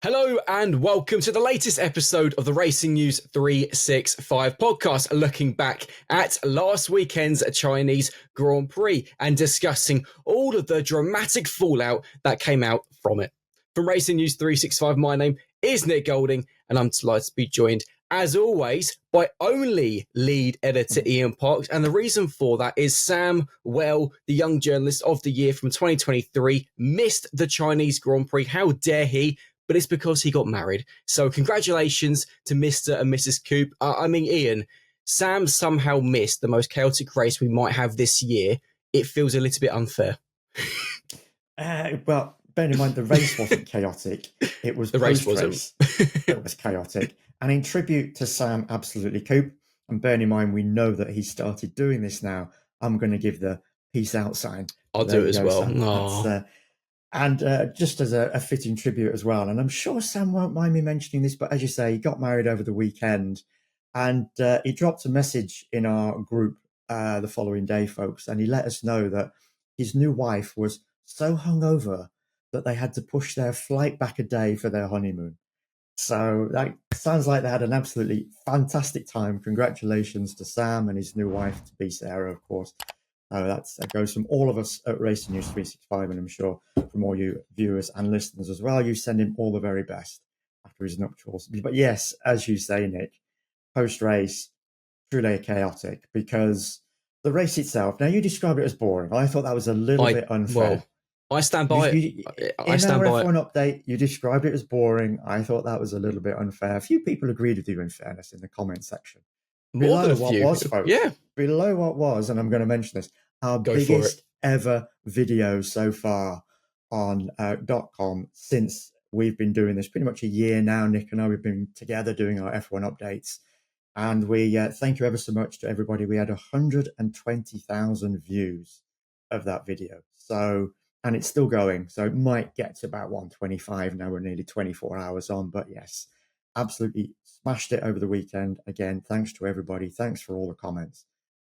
Hello and welcome to the latest episode of the Racing News 365 podcast, looking back at last weekend's Chinese Grand Prix and discussing all of the dramatic fallout that came out from it. From Racing News 365, my name is Nick Golding and I'm delighted to be joined, as always, by only lead editor Ian Parks. And the reason for that is Sam Well, the Young Journalist of the Year from 2023, missed the Chinese Grand Prix. How dare he? But it's because he got married. So congratulations to Mr. and Mrs. Coop. Ian, Sam somehow missed the most chaotic race we might have this year. It feels a little bit unfair. Well, bear in mind, the race wasn't chaotic. It was the race wasn't. It was chaotic. And in tribute to Sam, absolutely, Coop, and bearing in mind, we know that he started doing this now, I'm going to give the peace out sign. I'll do it as well. And just as a fitting tribute as well, and I'm sure Sam won't mind me mentioning this, but as you say, he got married over the weekend, and he dropped a message in our group the following day, folks, and he let us know that his new wife was so hungover that they had to push their flight back a day for their honeymoon. So that sounds like they had an absolutely fantastic time. Congratulations to Sam and his new wife, to be Sarah, of course. That goes from all of us at Racing News 365, and I'm sure from all you viewers and listeners as well. You send him all the very best after his nuptials. But yes, as you say, Nick, post-race, truly chaotic, because the race itself, now you described it as boring. I thought that was a little bit unfair. Well, I stand by it. I stand by it. In our F1 update, you described it as boring. I thought that was a little bit unfair. A few people agreed with you, in fairness, in the comment section. More than a few. Was, folks, below what was, and I'm going to mention this, our biggest ever video so far on .com since we've been doing this pretty much a year now. Nick and I, we've been together doing our F1 updates, and we thank you ever so much to everybody. We had 120,000 views of that video, so, and it's still going, so it might get to about 125 now. We're nearly 24 hours on, but yes, absolutely smashed it over the weekend. Again, thanks to everybody. Thanks for all the comments.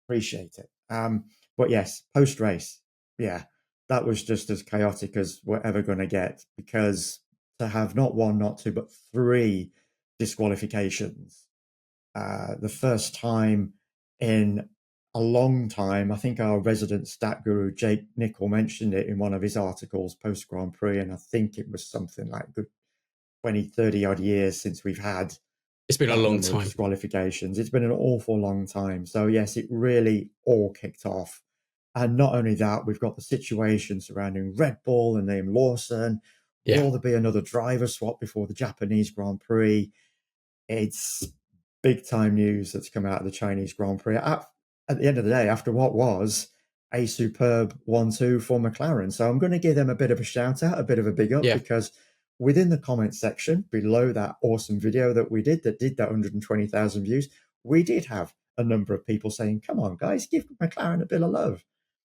Appreciate it. But yes, post-race, that was just as chaotic as we're ever going to get, because to have not one, not two, but three disqualifications, the first time in a long time. I think our resident stat guru, Jake Nicol, mentioned it in one of his articles post-Grand Prix, and I think it was something like good 20, 30 odd years since we've had. It's been a long time. Disqualifications. It's been an awful long time. So yes, it really all kicked off. And not only that, we've got the situation surrounding Red Bull and Liam Lawson. Will there be another driver swap before the Japanese Grand Prix? It's big time news that's come out of the Chinese Grand Prix. At the end of the day, after what was a superb 1-2 for McLaren. So I'm going to give them a bit of a shout out, a bit of a big up, because within the comment section below that awesome video that we did that 120,000 views, we did have a number of people saying, come on, guys, give McLaren a bit of love,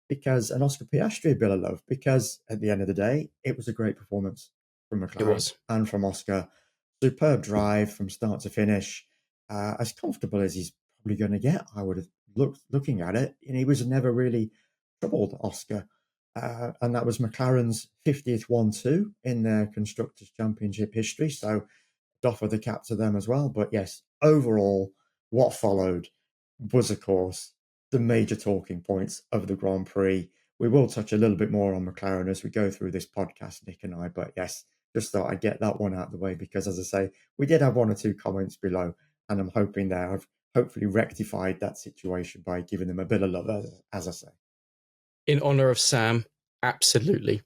because an Oscar Piastri a bit of love, because at the end of the day, it was a great performance from McLaren and from Oscar. Superb drive from start to finish, as comfortable as he's probably going to get, I would have looking at it. And he was never really troubled, Oscar. And that was McLaren's 50th 1-2 in their Constructors' Championship history. So doff of the cap to them as well. But yes, overall, what followed was, of course, the major talking points of the Grand Prix. We will touch a little bit more on McLaren as we go through this podcast, Nick and I. But yes, just thought I'd get that one out of the way, because, as I say, we did have one or two comments below, and I'm hoping that I've hopefully rectified that situation by giving them a bit of love, as I say. In honor of Sam, absolutely.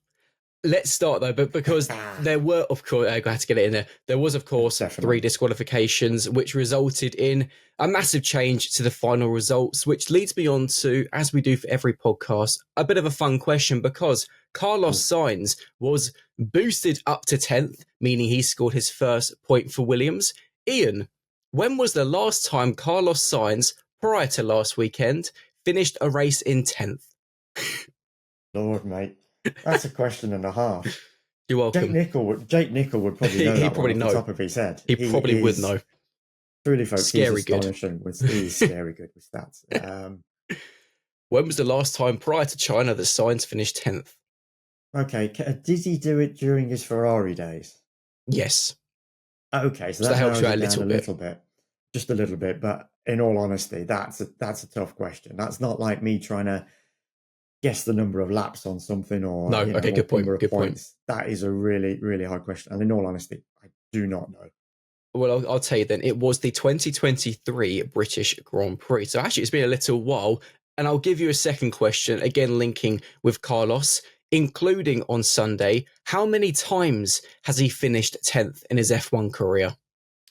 Let's start though, but because there were, of course, I had to get it in there. There was, of course, three disqualifications, which resulted in a massive change to the final results, which leads me on to, as we do for every podcast, a bit of a fun question, because Carlos Sainz was boosted up to 10th, meaning he scored his first point for Williams. Ian, when was the last time Carlos Sainz, prior to last weekend, finished a race in 10th? Lord, mate. That's a question and a half. You're welcome. Jake Nicol would probably know that off the top of his head. He probably would know. Truly, folks, scary he's astonishing. He's scary good with stats. When was the last time prior to China that Sainz finished 10th? Okay, did he do it during his Ferrari days? Yes. Okay, so So that that helps you narrows out it a down little a bit. little bit, just a little bit. But in all honesty, that's a tough question. That's not like me trying to guess the number of laps on something No, or, okay, or good number point. of Good point. points. That is a really, really hard question. And in all honesty, I do not know. Well, I'll tell you then, it was the 2023 British Grand Prix. So actually, it's been a little while. And I'll give you a second question, again, linking with Carlos, including on Sunday. How many times has he finished 10th in his F1 career?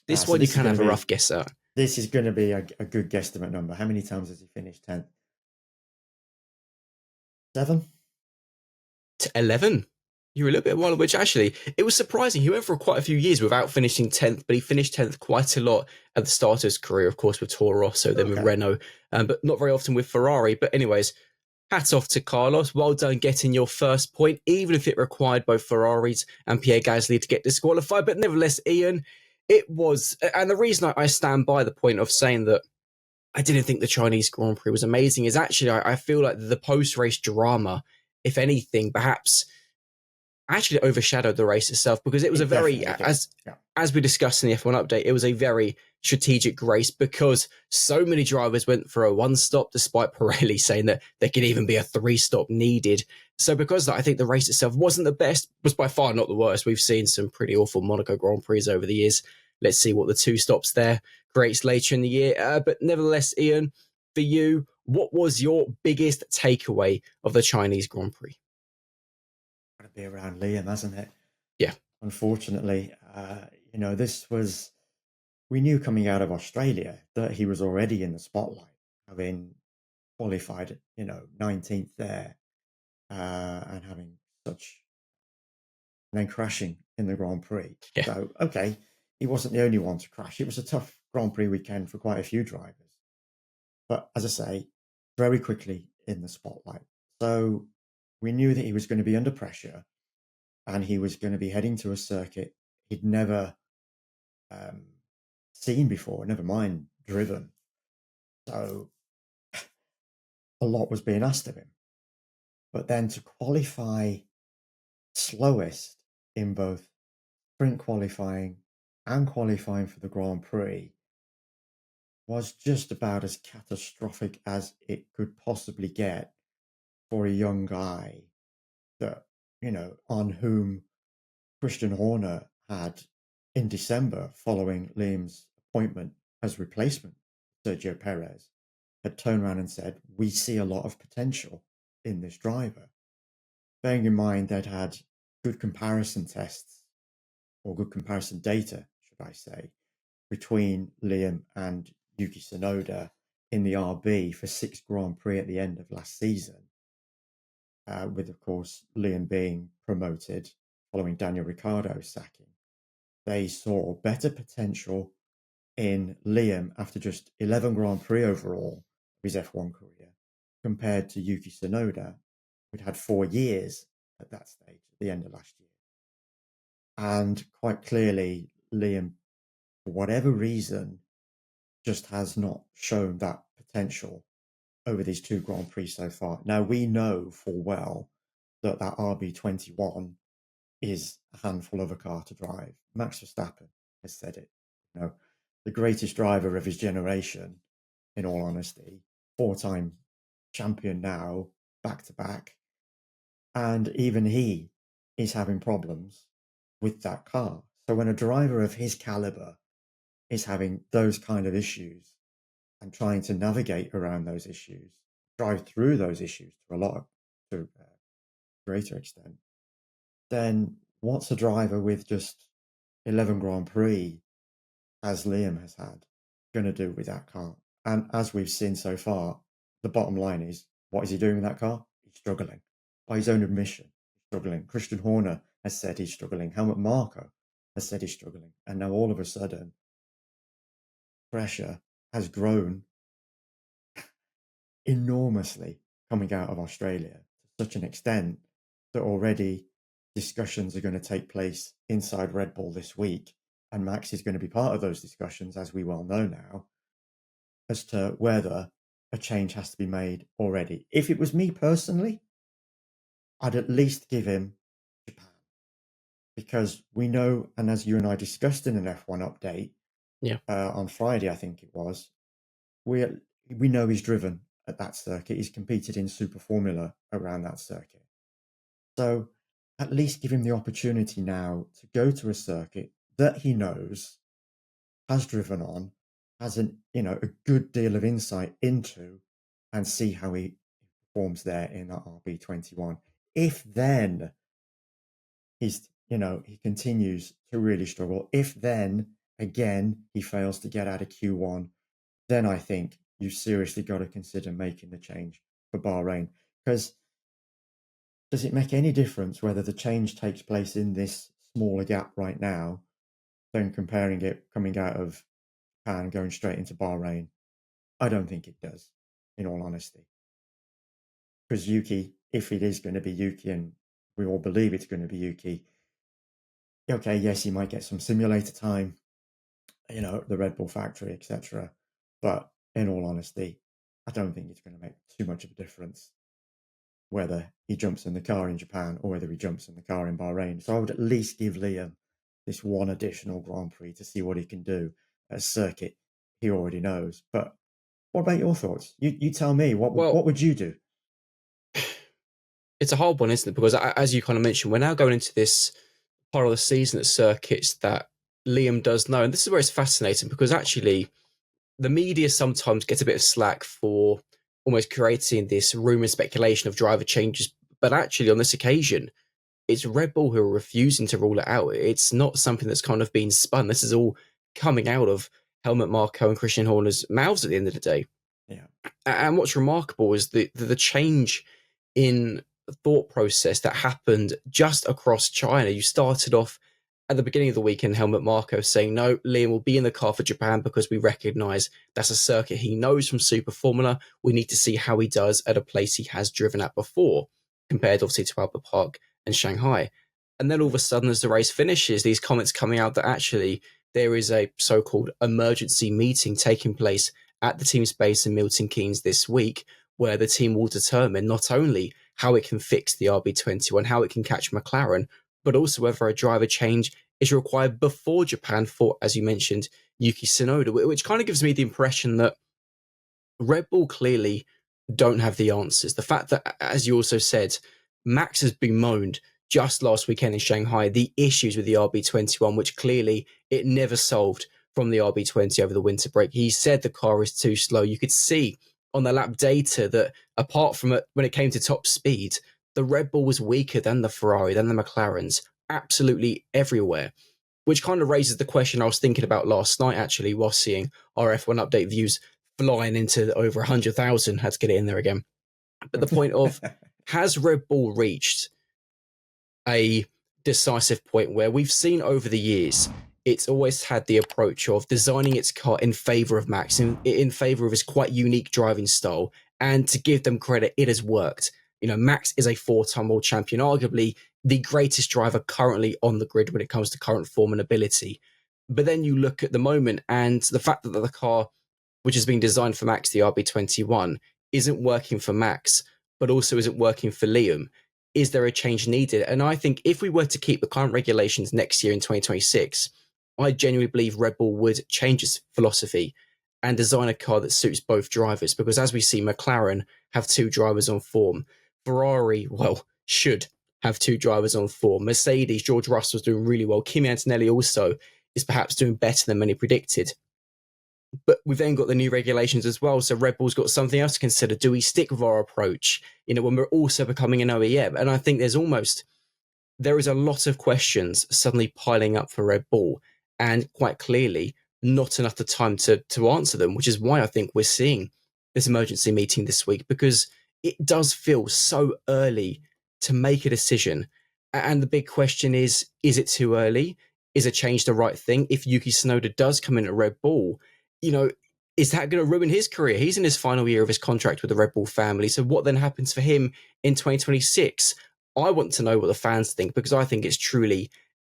This So one you can have a rough guess at. this is going to be a good guesstimate number. How many times has he finished 10th? 7? 11. You were a little bit wild, which actually, it was surprising. He went for quite a few years without finishing 10th, but he finished 10th quite a lot at the start of his career, of course, with Toro Rosso, then with Okay. Renault, but not very often with Ferrari. But anyways, hats off to Carlos. Well done getting your first point, even if it required both Ferraris and Pierre Gasly to get disqualified. But nevertheless, Ian, it was, and the reason I stand by the point of saying that I didn't think the Chinese Grand Prix was amazing is actually I feel like the post-race drama, if anything, perhaps actually overshadowed the race itself, because it was a It very, definitely did. Yeah. as we discussed in the F1 update, it was a very strategic race because so many drivers went for a one stop, despite Pirelli saying that there could even be a 3-stop needed. So because of that, I think the race itself wasn't the best, was by far not the worst. We've seen some pretty awful Monaco Grand Prix over the years. Let's see what the 2 stops there creates later in the year. But nevertheless, Ian, for you, what was your biggest takeaway of the Chinese Grand Prix? Got to be around Liam, hasn't it? Yeah. Unfortunately, this was, we knew coming out of Australia that he was already in the spotlight, having qualified, 19th there, and having such, and then crashing in the Grand Prix. Yeah. So, okay, he wasn't the only one to crash. It was a tough Grand Prix weekend for quite a few drivers. But as I say, very quickly in the spotlight. So we knew that he was going to be under pressure and he was going to be heading to a circuit he'd never seen before, never mind driven. So a lot was being asked of him. But then to qualify slowest in both sprint qualifying and qualifying for the Grand Prix was just about as catastrophic as it could possibly get for a young guy that, on whom Christian Horner had in December, following Liam's appointment as replacement, Sergio Perez, had turned around and said, we see a lot of potential in this driver. Bearing in mind they'd had good comparison tests, or good comparison data, should I say, between Liam and Yuki Tsunoda in the RB for 6 Grand Prix at the end of last season, with, of course, Liam being promoted following Daniel Ricciardo's sacking. They saw better potential in Liam after just 11 Grand Prix overall of his F1 career compared to Yuki Tsunoda, who'd had 4 years at that stage at the end of last year. And quite clearly, Liam, for whatever reason, just has not shown that potential over these 2 Grand Prix so far. Now, we know full well that RB21 is a handful of a car to drive. Max Verstappen has said it. The greatest driver of his generation, in all honesty, 4-time champion now, back to back. And even he is having problems with that car. So when a driver of his caliber is having those kind of issues and trying to navigate around those issues, drive through those issues to a greater extent, then what's a driver with just 11 Grand Prix, as Liam has had, going to do with that car? And as we've seen so far, the bottom line is, what is he doing with that car? He's struggling. By his own admission, he's struggling. Christian Horner has said he's struggling. Helmut Marko has said he's struggling. And now all of a sudden, pressure has grown enormously coming out of Australia to such an extent that already discussions are going to take place inside Red Bull this week. And Max is going to be part of those discussions, as we well know now, as to whether a change has to be made already. If it was me personally, I'd at least give him Japan. because we know, and as you and I discussed in an F1 update Yeah. on Friday, I think it was, we know he's driven at that circuit. He's competed in Super Formula around that circuit. So at least give him the opportunity now to go to a circuit that he knows, has driven on, has a good deal of insight into, and see how he performs there in that RB21. If then he continues to really struggle, if then again he fails to get out of Q1, then I think you've seriously got to consider making the change for Bahrain. Because does it make any difference whether the change takes place in this smaller gap right now than comparing it coming out of Japan going straight into Bahrain? I don't think it does, in all honesty. Because Yuki, if it is going to be Yuki, and we all believe it's going to be Yuki, okay, yes, he might get some simulator time, at the Red Bull factory, etc. But in all honesty, I don't think it's going to make too much of a difference whether he jumps in the car in Japan or whether he jumps in the car in Bahrain. So I would at least give Liam this one additional Grand Prix to see what he can do at a circuit he already knows. But what about your thoughts? You tell me, what would you do? It's a hard one, isn't it? Because as you kind of mentioned, we're now going into this part of the season at circuits that Liam does know. And this is where it's fascinating, because actually the media sometimes gets a bit of slack for almost creating this rumor and speculation of driver changes. But actually, on this occasion, it's Red Bull who are refusing to rule it out. It's not something that's kind of been spun. This is all coming out of Helmut Marko and Christian Horner's mouths at the end of the day. Yeah. And what's remarkable is the change in thought process that happened just across China. You started off at the beginning of the weekend, Helmut Marko saying, no, Liam will be in the car for Japan because we recognise that's a circuit he knows from Super Formula. We need to see how he does at a place he has driven at before, compared obviously to Albert Park and Shanghai. And then all of a sudden, as the race finishes, these comments coming out that actually there is a so-called emergency meeting taking place at the team space in Milton Keynes this week, where the team will determine not only how it can fix the RB21, how it can catch McLaren, but also whether a driver change is required before Japan for, as you mentioned, Yuki Tsunoda, which kind of gives me the impression that Red Bull clearly don't have the answers. The fact that, as you also said, Max has bemoaned just last weekend in Shanghai the issues with the RB21, which clearly it never solved from the RB20 over the winter break. He said the car is too slow. You could see on the lap data that apart from it, when it came to top speed, the Red Bull was weaker than the Ferrari, than the McLarens, absolutely everywhere. Which kind of raises the question I was thinking about last night, actually, while seeing our F1 update views flying into over 100,000. Had to get it in there again. But the point of, has Red Bull reached a decisive point where we've seen over the years it's always had the approach of designing its car in favor of Max, in favor of his quite unique driving style, and to give them credit, it has worked. Max is a four-time world champion, arguably the greatest driver currently on the grid when it comes to current form and ability. But then you look at the moment and the fact that the car, which has been designed for Max, the RB21, isn't working for Max, but also isn't working for Liam. Is there a change needed? And I think if we were to keep the current regulations next year in 2026, I genuinely believe Red Bull would change its philosophy and design a car that suits both drivers. Because as we see, McLaren have two drivers on form. Ferrari, well, should have two drivers on form. Mercedes, George Russell's doing really well. Kimi Antonelli also is perhaps doing better than many predicted. But we've then got the new regulations as well. So Red Bull's got something else to consider. Do we stick with our approach, when we're also becoming an OEM? And I think there is a lot of questions suddenly piling up for Red Bull, and quite clearly not enough time to answer them, which is why I think we're seeing this emergency meeting this week, because it does feel so early to make a decision. And the big question is it too early? Is a change the right thing? If Yuki Tsunoda does come in at Red Bull, is that going to ruin his career? He's in his final year of his contract with the Red Bull family. So what then happens for him in 2026? I want to know what the fans think, because I think it's truly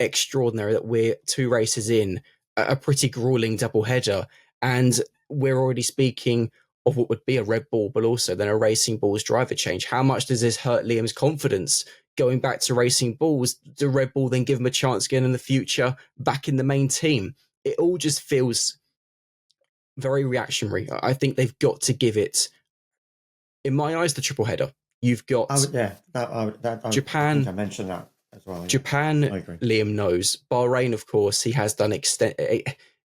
extraordinary that we're two races in, a pretty grueling doubleheader, and we're already speaking of what would be a Red Bull, but also then a Racing Bull's driver change. How much does this hurt Liam's confidence going back to racing bulls, do Red Bull then give him a chance again in the future back in the main team? It all just feels very reactionary. I think they've got to give it, in my eyes, the triple header. You've got I Japan. I think I mentioned that as well. Yeah. Japan, Liam knows. Bahrain, of course, he has done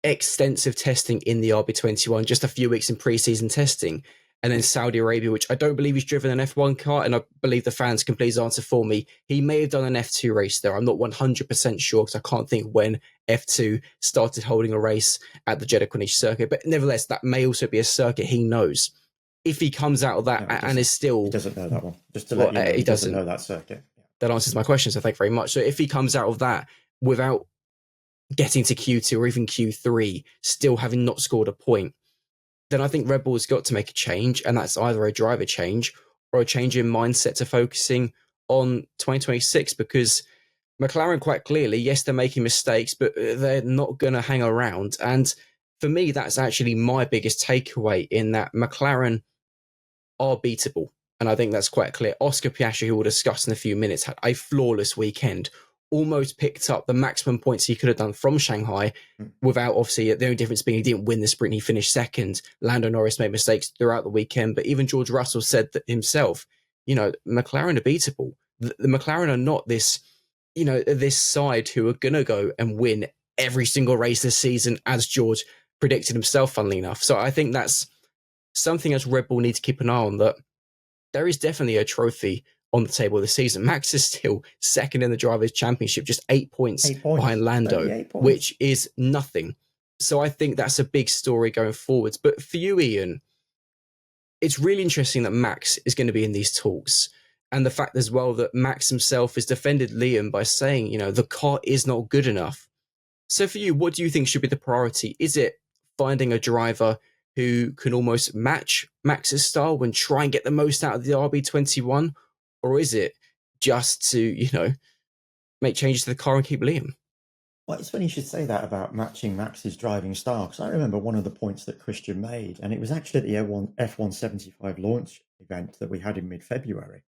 extensive testing in the RB21, just a few weeks in pre-season testing. And then Saudi Arabia, which I don't believe he's driven an F1 car, and I believe the fans can please answer for me. He may have done an F2 race there. I'm not 100% sure because I can't think when F2 started holding a race at the Jeddah Corniche circuit. But nevertheless, that may also be a circuit he knows. If he comes out of that and is still... He doesn't know that one. Just to let you know, he doesn't know that circuit. Yeah. That answers my question, so thank you very much. So if he comes out of that without getting to Q2 or even Q3, still having not scored a point, then I think Red Bull has got to make a change, and that's either a driver change or a change in mindset to focusing on 2026, because McLaren quite clearly, yes, they're making mistakes, but they're not going to hang around. And for me, that's actually my biggest takeaway, in that McLaren are beatable. And I think that's quite clear. Oscar Piastri, who we'll discuss in a few minutes, had a flawless weekend, almost picked up the maximum points he could have done from Shanghai without, obviously, the only difference being he didn't win the sprint, he finished second. Lando Norris made mistakes throughout the weekend, but even George Russell said that himself, McLaren are beatable. The McLaren are not this, this side who are going to go and win every single race this season, as George predicted himself, funnily enough. So I think that's something as Red Bull need to keep an eye on, that there is definitely a trophy on the table this season. Max is still second in the Drivers' Championship, just 8 points behind Lando, which is nothing. So I think that's a big story going forwards. But for you, Ian, it's really interesting that Max is going to be in these talks. And the fact as well that Max himself has defended Liam by saying, the car is not good enough. So for you, what do you think should be the priority? Is it finding a driver who can almost match Max's style and try and get the most out of the RB21? Or is it just to, make changes to the car and keep Liam? Well, it's funny you should say that about matching Max's driving style, because I remember one of the points that Christian made, and it was actually at the F175 launch event that we had in mid-February.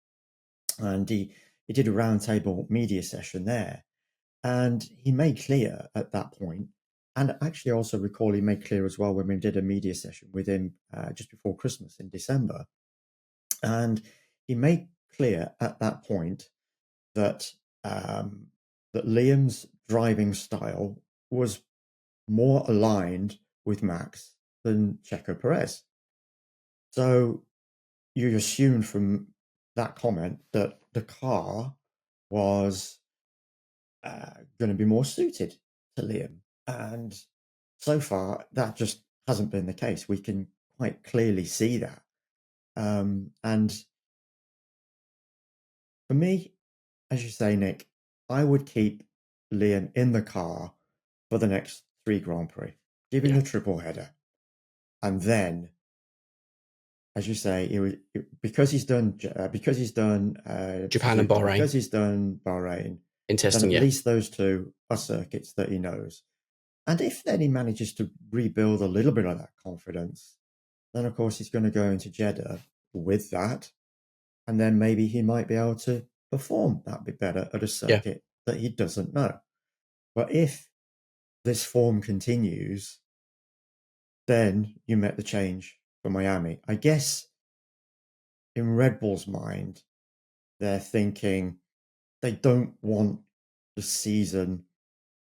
And he did a roundtable media session there. And he made clear at that point, and actually also recall he made clear as well when we did a media session with him just before Christmas in December. And he made clear at that point that that Liam's driving style was more aligned with Max than Checo Perez. So you assume from that comment that the car was going to be more suited to Liam. And so far, that just hasn't been the case. We can quite clearly see that. And for me, as you say, Nick, I would keep Liam in the car for the next 3 Grand Prix, give him the triple header. And then, as you say, because he's done Japan and Bahrain. Because he's done Bahrain in testing, then at least those two are circuits that he knows. And if then he manages to rebuild a little bit of that confidence, then of course he's going to go into Jeddah with that, and then maybe he might be able to perform that bit better at a circuit that he doesn't know. But if this form continues, then you make the change for Miami. I guess in Red Bull's mind, they're thinking they don't want the season,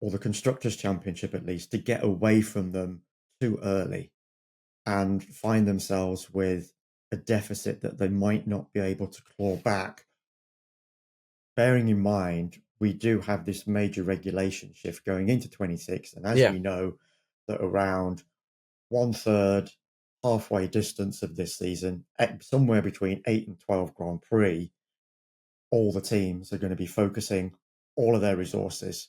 or the Constructors' Championship at least, to get away from them too early and find themselves with a deficit that they might not be able to claw back. Bearing in mind, we do have this major regulation shift going into 26, and as we know, that around 1/3, halfway distance of this season, somewhere between 8 and 12 Grand Prix, all the teams are going to be focusing all of their resources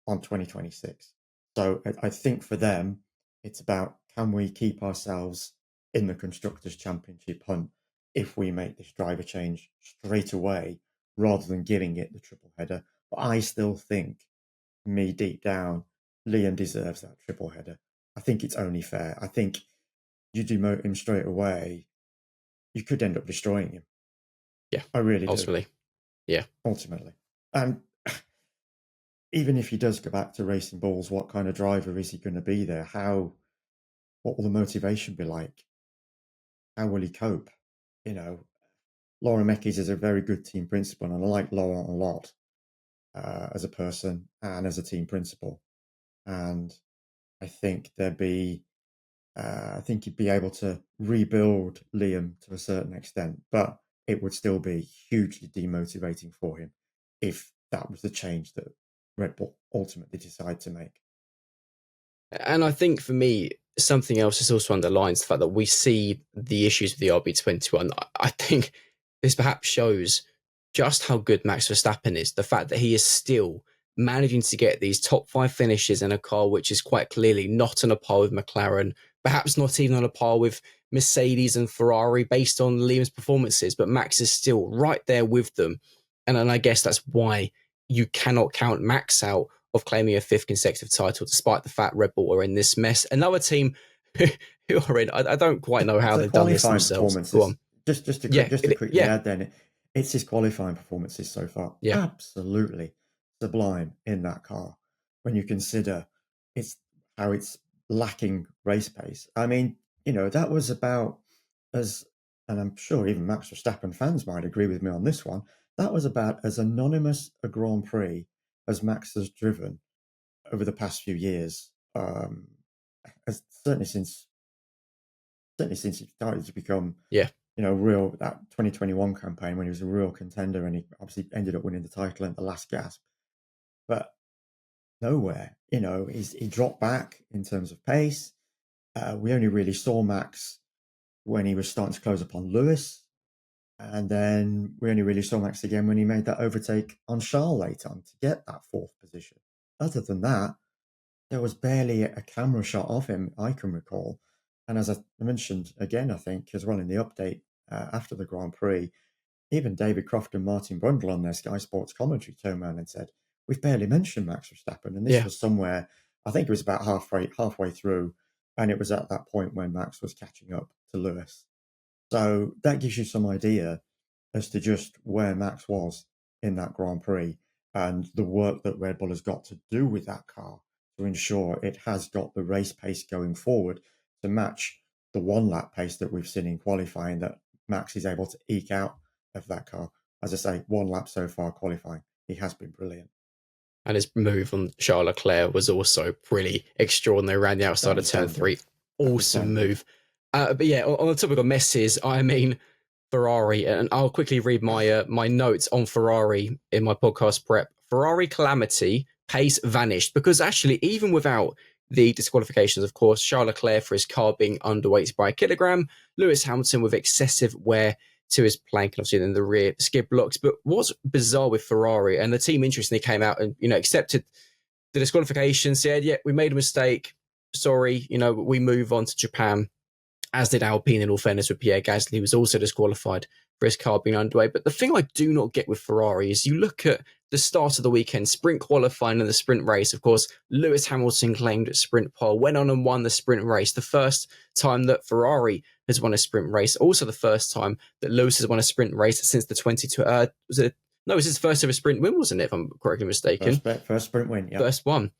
on 2026. So I think for them, it's about, can we keep ourselves in the Constructors' Championship hunt if we make this driver change straight away, rather than giving it the triple header. But I still think, me deep down, Liam deserves that triple header. I think it's only fair. I think you demote him straight away, you could end up destroying him. Yeah, I really ultimately. do. Yeah. ultimately. And even if he does go back to racing bulls, what kind of driver is he going to be there? What will the motivation be like? How will he cope? You know, Laurent Mekies is a very good team principal, and I like Laurent a lot as a person and as a team principal. And I think I think he'd be able to rebuild Liam to a certain extent, but it would still be hugely demotivating for him if that was the change that Red Bull ultimately decided to make. And I think for me, something else is also underlines the fact that we see the issues with the RB21. I think this perhaps shows just how good Max Verstappen is. The fact that he is still managing to get these top 5 finishes in a car which is quite clearly not on a par with McLaren, perhaps not even on a par with Mercedes and Ferrari based on Liam's performances, but Max is still right there with them. And I guess that's why you cannot count Max out of claiming a 5th consecutive title, despite the fact Red Bull are in this mess. Another team who are in, I don't quite know how The they've done this qualifying themselves. Go performances, on. just to quickly Yeah, add then, it's his qualifying performances so far. yeah. Absolutely sublime in that car when you consider it's how it's lacking race pace. I mean, that was about as, and I'm sure even Max Verstappen fans might agree with me on this one, that was about as anonymous a Grand Prix as Max has driven over the past few years. As certainly since he started to become, Yeah. real, that 2021 campaign when he was a real contender, and he obviously ended up winning the title at the last gasp. But nowhere, he dropped back in terms of pace. We only really saw Max when he was starting to close upon Lewis. And then we only really saw Max again when he made that overtake on Charles late on to get that 4th position. Other than that, there was barely a camera shot of him I can recall. And as I mentioned again, I think, as well in the update after the Grand Prix, even David Croft and Martin Brundle on their Sky Sports commentary turned around and said, "We've barely mentioned Max Verstappen." And this Yeah. was somewhere, I think it was about halfway through. And it was at that point when Max was catching up to Lewis. So that gives you some idea as to just where Max was in that Grand Prix and the work that Red Bull has got to do with that car to ensure it has got the race pace going forward to match the 1 lap pace that we've seen in qualifying that Max is able to eke out of that car. As I say, 1 lap so far qualifying, he has been brilliant. And his move on Charles Leclerc was also pretty extraordinary around the outside That of was turn damn 3. good. That was Awesome damn good. move. But yeah, on the topic of messes, I mean, Ferrari, and I'll quickly read my notes on Ferrari in my podcast prep. Ferrari Calamity, pace vanished, because actually, even without the disqualifications, of course, Charles Leclerc for his car being underweight by a kilogram, Lewis Hamilton with excessive wear to his plank, and obviously in the rear skid blocks. But what's bizarre with Ferrari, and the team interestingly came out and accepted the disqualification, said, "Yeah, we made a mistake. Sorry, we move on to Japan." As did Alpine, in all fairness, with Pierre Gasly, who was also disqualified for his car being underway. But the thing I do not get with Ferrari is you look at the start of the weekend, sprint qualifying and the sprint race. Of course, Lewis Hamilton claimed sprint pole, went on and won the sprint race. The first time that Ferrari has won a sprint race. Also the first time that Lewis has won a sprint race since the 22... No, it was his first ever sprint win, wasn't it, if I'm correctly mistaken? First sprint win, yeah. First one.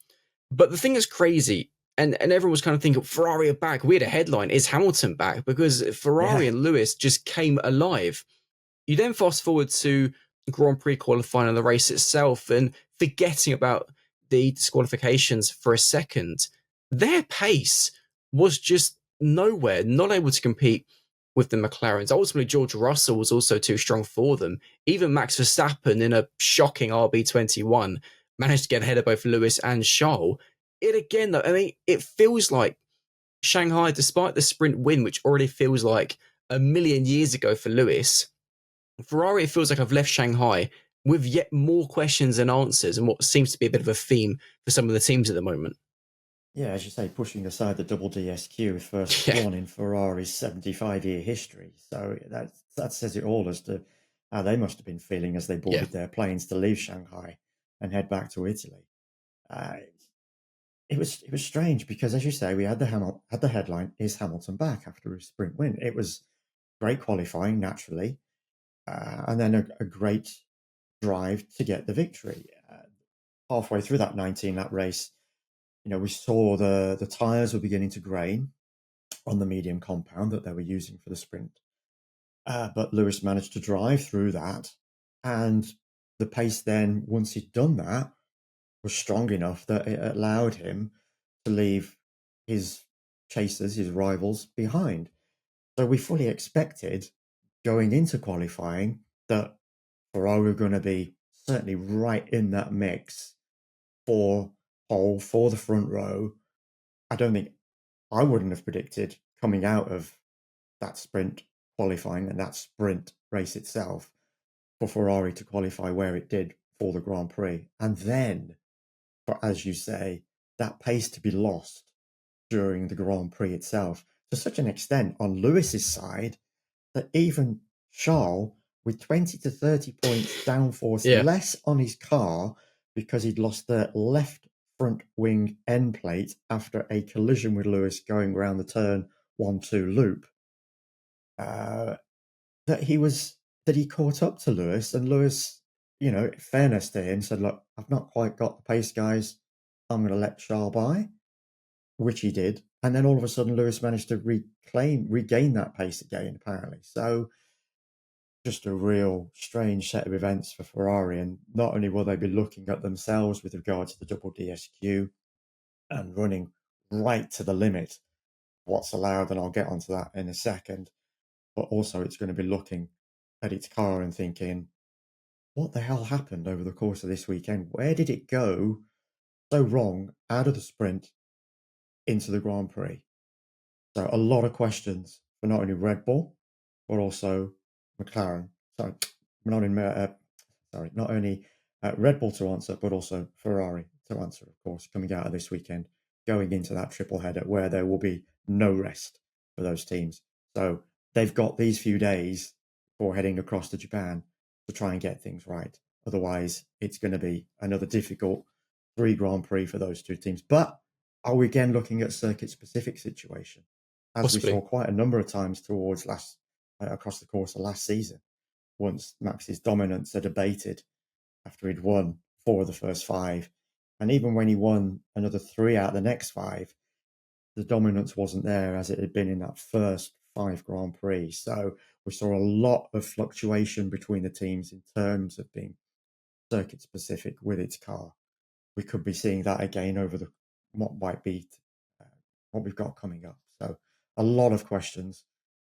But the thing is crazy, and everyone was kind of thinking, Ferrari are back. We had a headline, is Hamilton back? Because Ferrari and Lewis just came alive. You then fast forward to Grand Prix qualifying and the race itself, and forgetting about the disqualifications for a second, their pace was just nowhere, not able to compete with the McLarens. Ultimately, George Russell was also too strong for them. Even Max Verstappen, in a shocking RB21, managed to get ahead of both Lewis and Charles. It again, though, I mean, it feels like Shanghai, despite the sprint win, which already feels like a million years ago for Lewis, Ferrari, it feels like I've left Shanghai with yet more questions than answers, and what seems to be a bit of a theme for some of the teams at the moment. Yeah, as you say, pushing aside the double DSQ, first Yeah. one in Ferrari's 75-year history. So that says it all as to how they must have been feeling as they boarded their planes to leave Shanghai and head back to Italy. It was strange because, as you say, we had the headline, "Is Hamilton back?" after a sprint win. It was great qualifying, naturally, and then a great drive to get the victory. Halfway through that 19-lap race, we saw the tyres were beginning to grain on the medium compound that they were using for the sprint. But Lewis managed to drive through that, and the pace then, once he'd done that, was strong enough that it allowed him to leave his chasers, his rivals, behind. So we fully expected going into qualifying that Ferrari were going to be certainly right in that mix for pole, for the front row. I wouldn't have predicted coming out of that sprint qualifying and that sprint race itself for Ferrari to qualify where it did for the Grand Prix. And then, as you say, that pace to be lost during the Grand Prix itself to such an extent on Lewis's side that even Charles, with 20 to 30 points downforce less on his car because he'd lost the left front wing end plate after a collision with Lewis going around the turn 1-2 loop, that he caught up to Lewis, and Lewis, fairness to him, said, "Look, I've not quite got the pace, guys. I'm going to let Charles by," which he did. And then all of a sudden, Lewis managed to regain that pace again, apparently. So just a real strange set of events for Ferrari. And not only will they be looking at themselves with regard to the double DSQ and running right to the limit what's allowed, and I'll get onto that in a second, but also it's going to be looking at its car and thinking, what the hell happened over the course of this weekend? Where did it go so wrong out of the sprint into the Grand Prix? So a lot of questions for not only Red Bull, but also McLaren. Not only Red Bull to answer, but also Ferrari to answer, of course, coming out of this weekend, going into that triple header where there will be no rest for those teams. So they've got these few days before heading across to Japan to try and get things right. Otherwise, it's going to be another difficult 3 Grand Prix for those 2 teams. But are we again looking at circuit-specific situation, as Possibly. we saw quite a number of times across the course of last season, once Max's dominance had abated after he'd won 4 of the first 5. And even when he won another 3 out of the next 5, the dominance wasn't there as it had been in that first 5 Grand Prix. So we saw a lot of fluctuation between the teams in terms of being circuit specific with its car. We could be seeing that again over what might be what we've got coming up. So a lot of questions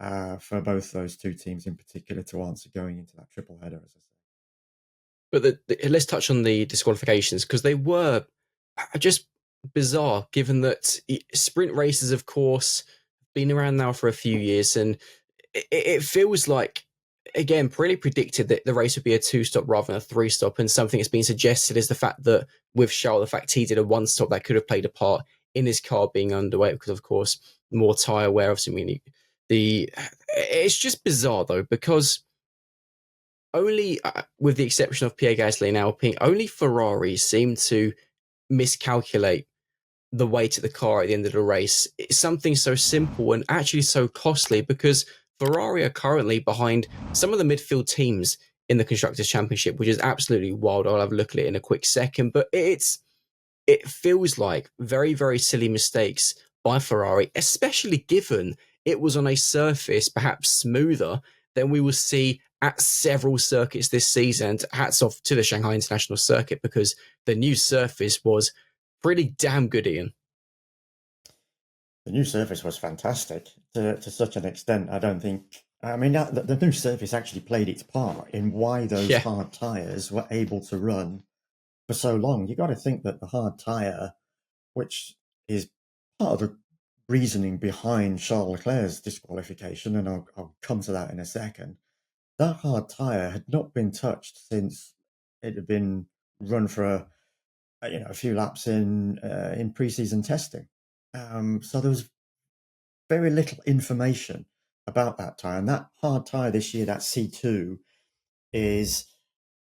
for both those 2 teams in particular to answer going into that triple header, as I say. But let's touch on the disqualifications, because they were just bizarre, given that sprint races, of course, been around now for a few years, and it feels like, again, pretty predicted that the race would be a 2-stop rather than a 3-stop. And something that's been suggested is the fact that with Charles, the fact he did a 1-stop, that could have played a part in his car being underweight, because, of course, more tyre wear. Obviously, it's just bizarre, though, because only, with the exception of Pierre Gasly and Alpine, only Ferrari seem to miscalculate the weight of the car at the end of the race. It's something so simple and actually so costly, because Ferrari are currently behind some of the midfield teams in the Constructors' Championship, which is absolutely wild. I'll have a look at it in a quick second, but it feels like very, very silly mistakes by Ferrari, especially given it was on a surface perhaps smoother than we will see at several circuits this season. And hats off to the Shanghai International Circuit, because the new surface was pretty damn good, Ian. The new surface was fantastic to such an extent. The new surface actually played its part in why those hard tyres were able to run for so long. You got to think that the hard tyre, which is part of the reasoning behind Charles Leclerc's disqualification, and I'll come to that in a second, that hard tyre had not been touched since it had been run for a few laps in pre-season testing. So there was very little information about that tyre. And that hard tyre this year, that C2, is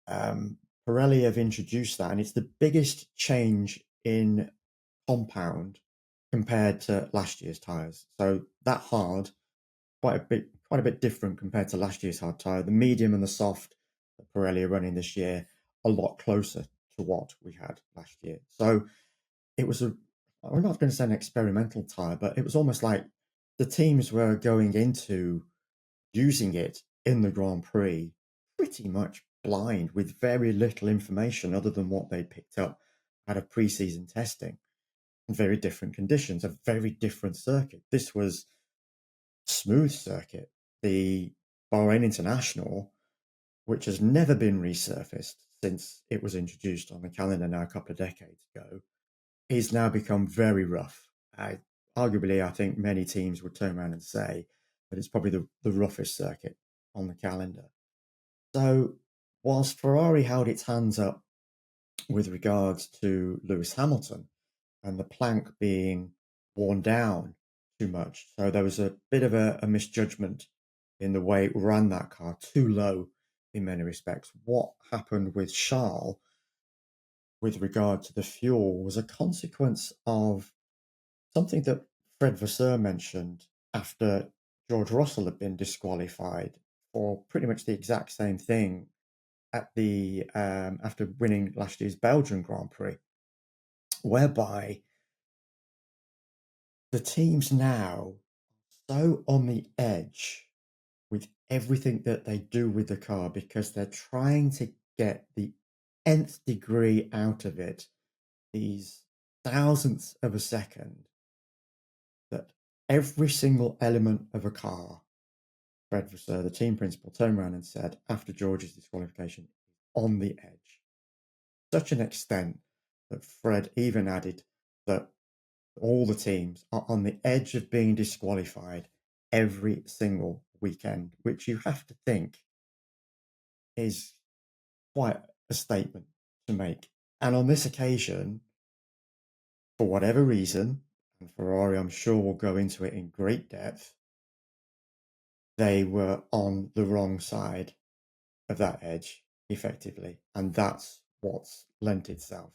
Pirelli have introduced that, and it's the biggest change in compound compared to last year's tyres. So that hard, quite a bit different compared to last year's hard tyre. The medium and the soft that Pirelli are running this year a lot closer to what we had last year. So it was I'm not going to say an experimental tyre, but it was almost like the teams were going into using it in the Grand Prix pretty much blind with very little information other than what they picked up out of pre-season testing. Very different conditions, a very different circuit. This was smooth circuit. The Bahrain International, which has never been resurfaced since it was introduced on the calendar now a couple of decades ago, is now become very rough. Arguably, I think many teams would turn around and say that it's probably the roughest circuit on the calendar. So whilst Ferrari held its hands up with regards to Lewis Hamilton and the plank being worn down too much, so there was a bit of a misjudgment in the way it ran that car, too low in many respects. What happened with Charles with regard to the fuel was a consequence of something that Fred Vasseur mentioned after George Russell had been disqualified for pretty much the exact same thing at the after winning last year's Belgian Grand Prix, whereby the teams now are so on the edge with everything that they do with the car because they're trying to get the nth degree out of it, these thousandths of a second, that every single element of a car, Fred Vasseur, the team principal, turned around and said, after George's disqualification, on the edge. Such an extent that Fred even added that all the teams are on the edge of being disqualified every single weekend, which you have to think is quite a statement to make. And on this occasion, for whatever reason, and Ferrari, I'm sure, will go into it in great depth, they were on the wrong side of that edge, effectively. And that's what's lent itself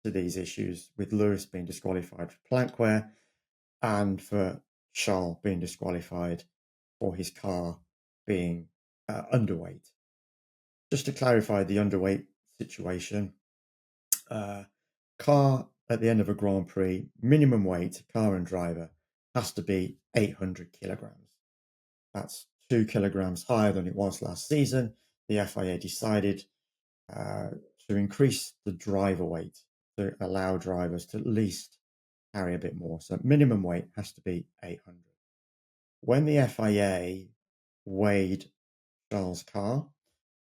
to these issues, with Lewis being disqualified for plank wear and for Charles being disqualified for his car being underweight. Just to clarify the underweight situation, car at the end of a Grand Prix, minimum weight, car and driver, has to be 800 kilograms. That's 2 kilograms higher than it was last season. The FIA decided to increase the driver weight to allow drivers to at least carry a bit more. So minimum weight has to be 800. When the FIA weighed Charles' car,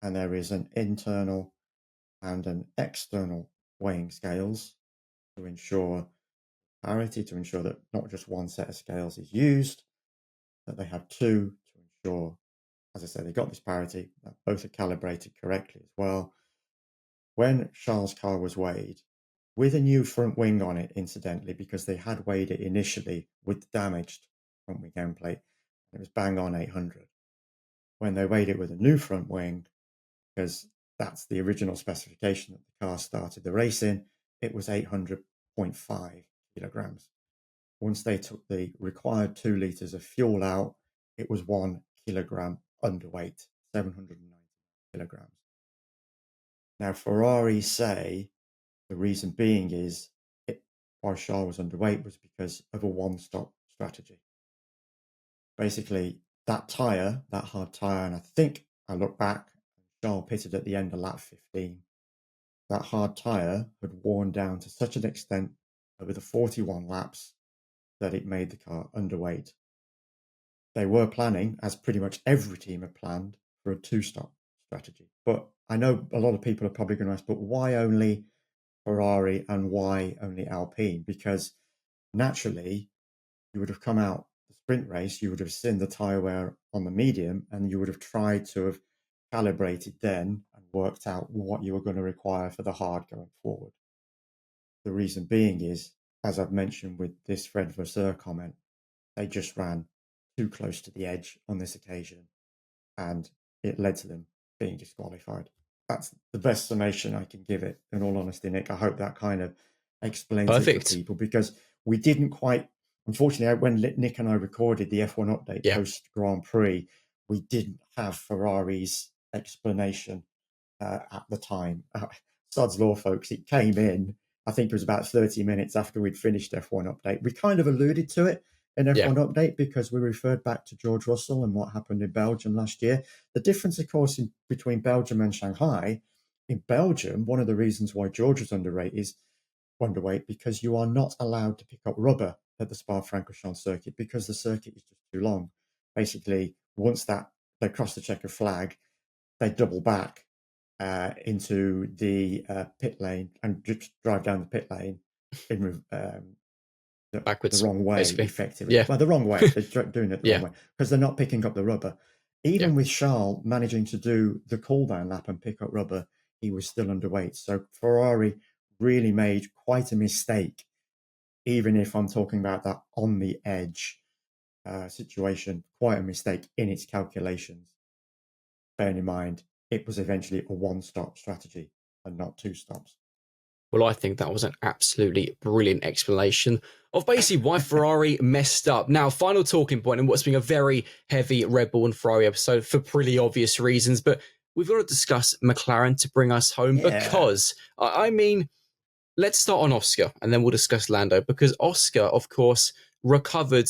and there is an internal and an external weighing scales to ensure parity, to ensure that not just one set of scales is used, that they have two to ensure, as I said, they got this parity, that both are calibrated correctly as well. When Charles' car was weighed, with a new front wing on it, incidentally, because they had weighed it initially with the damaged front wing end plate, it was bang on 800. When they weighed it with a new front wing, because that's the original specification that the car started the race in, it was 800.5 kilograms. Once they took the required 2 litres of fuel out, it was 1 kilogram underweight, 790 kilograms. Now, Ferrari say the reason being is why Charles was underweight was because of a one-stop strategy. Basically, that tyre, that hard tyre, and I think I look back, Charles pitted at the end of lap 15. That hard tyre had worn down to such an extent over the 41 laps that it made the car underweight. They were planning, as pretty much every team had planned, for a 2-stop strategy. But I know a lot of people are probably going to ask, but why only Ferrari and why only Alpine? Because naturally, you would have come out the sprint race, you would have seen the tyre wear on the medium, and you would have tried to have calibrated then and worked out what you were going to require for the hard going forward. The reason being is, as I've mentioned with this Fred Vasseur comment, they just ran too close to the edge on this occasion, and it led to them being disqualified. That's the best summation I can give it, in all honesty, Nick. I hope that kind of explains it for people, because we didn't quite, unfortunately, when Nick and I recorded the F1 update post Grand Prix, we didn't have Ferrari's explanation at the time. Sod's Law, folks, it came in, I think it was about 30 minutes after we'd finished F1 Update. We kind of alluded to it in F1 Update because we referred back to George Russell and what happened in Belgium last year. The difference, of course, between Belgium and Shanghai, in Belgium, one of the reasons why George was underweight because you are not allowed to pick up rubber at the Spa-Francorchamps circuit because the circuit is just too long. Basically, once they cross the checkered flag, they double back into the pit lane and just drive down the pit lane in backwards, the wrong way, basically. effectively. Well, the wrong way. They're doing it the wrong way because they're not picking up the rubber. Even with Charles managing to do the cool-down lap and pick up rubber, he was still underweight. So Ferrari really made quite a mistake, even if I'm talking about that on the edge situation, quite a mistake in its calculations. Bearing in mind, it was eventually a one-stop strategy and not two stops. Well, I think that was an absolutely brilliant explanation of basically why Ferrari messed up. Now, final talking point in what's been a very heavy Red Bull and Ferrari episode for pretty obvious reasons, but we've got to discuss McLaren to bring us home because, I mean, let's start on Oscar and then we'll discuss Lando because Oscar, of course, recovered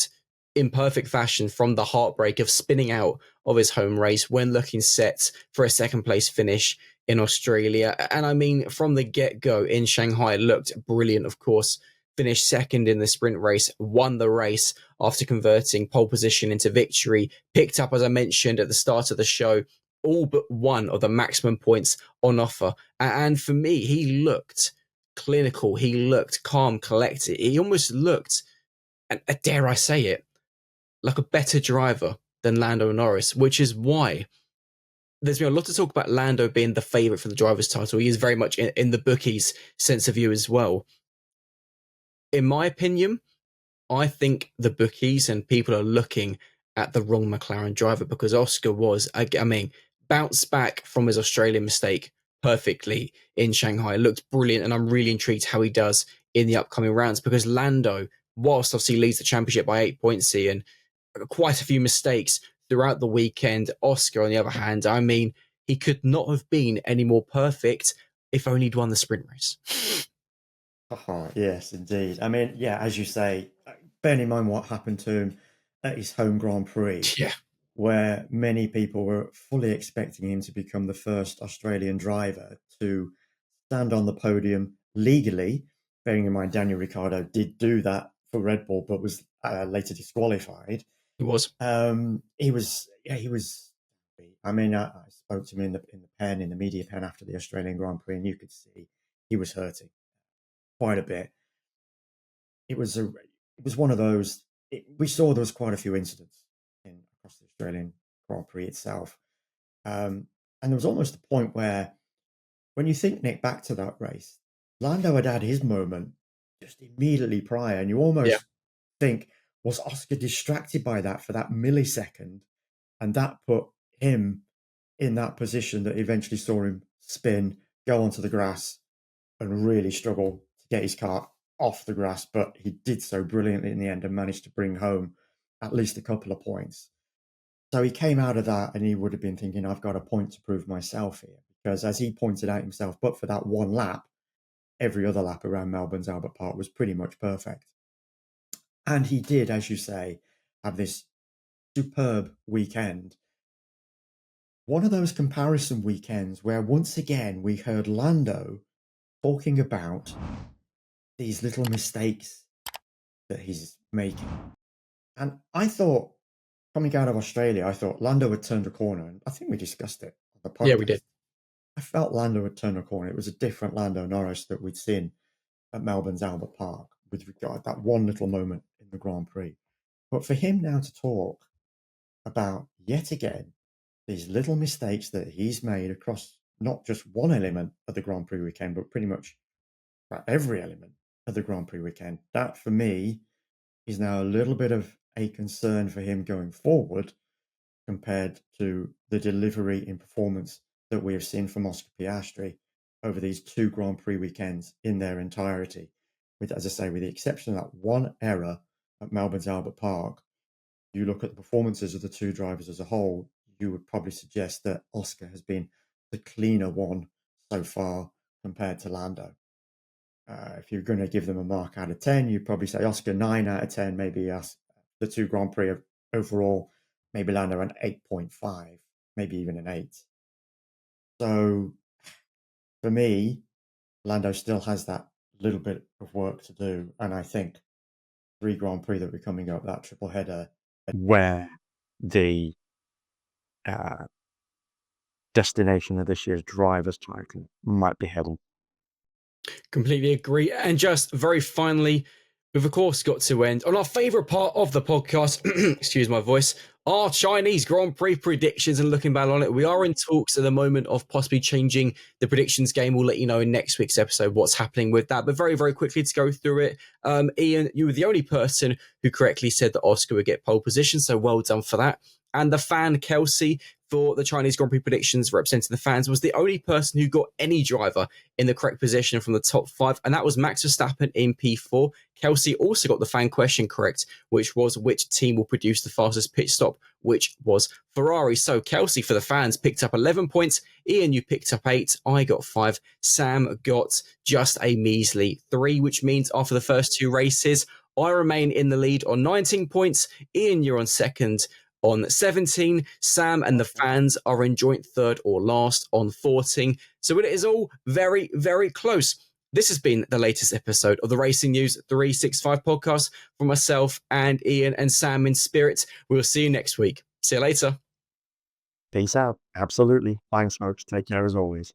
in perfect fashion from the heartbreak of spinning out of his home race when looking set for a second place finish in Australia. And I mean, from the get-go in Shanghai, looked brilliant, of course. Finished second in the sprint race, won the race after converting pole position into victory. Picked up, as I mentioned at the start of the show, all but one of the maximum points on offer. And for me, he looked clinical. He looked calm, collected. He almost looked, and dare I say it, like a better driver than Lando Norris, which is why there's been a lot to talk about Lando being the favourite for the driver's title. He is very much in the bookies' sense of view as well. In my opinion, I think the bookies and people are looking at the wrong McLaren driver because Oscar was, I mean, bounced back from his Australian mistake perfectly in Shanghai. Looked brilliant, and I'm really intrigued how he does in the upcoming rounds because Lando, whilst obviously leads the championship by 8 points here and quite a few mistakes throughout the weekend, Oscar, on the other hand, I mean, he could not have been any more perfect if only he'd won the sprint race. Yes, indeed. I mean, as you say, bearing in mind what happened to him at his home Grand Prix, where many people were fully expecting him to become the first Australian driver to stand on the podium legally. Bearing in mind, Daniel Ricciardo did do that for Red Bull, but was later disqualified. He was. He was. I mean, I spoke to him in the media pen after the Australian Grand Prix, and you could see he was hurting quite a bit. It was one of those. We saw there was quite a few incidents across the Australian Grand Prix itself, and there was almost a point where, when you think, Nick, back to that race, Lando had his moment just immediately prior, and you almost think, was Oscar distracted by that for that millisecond, and that put him in that position that eventually saw him spin, go onto the grass, and really struggle to get his car off the grass, but he did so brilliantly in the end and managed to bring home at least a couple of points. So he came out of that and he would have been thinking, I've got a point to prove myself here. Because as he pointed out himself, but for that one lap, every other lap around Melbourne's Albert Park was pretty much perfect. And he did, as you say, have this superb weekend. One of those comparison weekends where once again we heard Lando talking about these little mistakes that he's making. And I thought, coming out of Australia, I thought Lando had turned a corner. And I think we discussed it on the podcast. Yeah, we did. I felt Lando had turned a corner. It was a different Lando Norris that we'd seen at Melbourne's Albert Park with regard to that one little moment in the Grand Prix. But for him now to talk about, yet again, these little mistakes that he's made across not just one element of the Grand Prix weekend, but pretty much every element of the Grand Prix weekend, that for me is now a little bit of a concern for him going forward compared to the delivery in performance that we have seen from Oscar Piastri over these two Grand Prix weekends in their entirety. With, as I say, with the exception of that one error at Melbourne's Albert Park, you look at the performances of the two drivers as a whole, you would probably suggest that Oscar has been the cleaner one so far compared to Lando. If you're going to give them a mark out of 10, you'd probably say Oscar 9 out of 10, maybe the 2 Grand Prix overall, maybe Lando an 8.5, maybe even an 8. So for me, Lando still has that little bit of work to do. And I think 3 Grand Prix that we're coming up, that triple header, where the destination of this year's driver's title might be heading. Completely agree. And just very finally, we've of course got to end on our favourite part of the podcast, excuse my voice, our Chinese Grand Prix predictions and looking back on it. We are in talks at the moment of possibly changing the predictions game. We'll let you know in next week's episode what's happening with that. But very, very quickly to go through it, Ian, you were the only person who correctly said that Oscar would get pole position, so well done for that. And the fan, Kelsey, for the Chinese Grand Prix predictions representing the fans, was the only person who got any driver in the correct position from the top 5, and that was Max Verstappen in P4. Kelsey also got the fan question correct, which was which team will produce the fastest pit stop, which was Ferrari. So Kelsey for the fans picked up 11 points. Ian, you picked up 8. I got 5. Sam got just a measly 3, which means after the first 2 races, I remain in the lead on 19 points. Ian, you're on second on 17. Sam and the fans are in joint third or last on 14. So it is all very, very close. This has been the latest episode of the Racing News 365 podcast from myself and Ian and Sam in spirit. We'll see you next week. See you later. Peace out. Absolutely. Thanks, folks. Take care as always.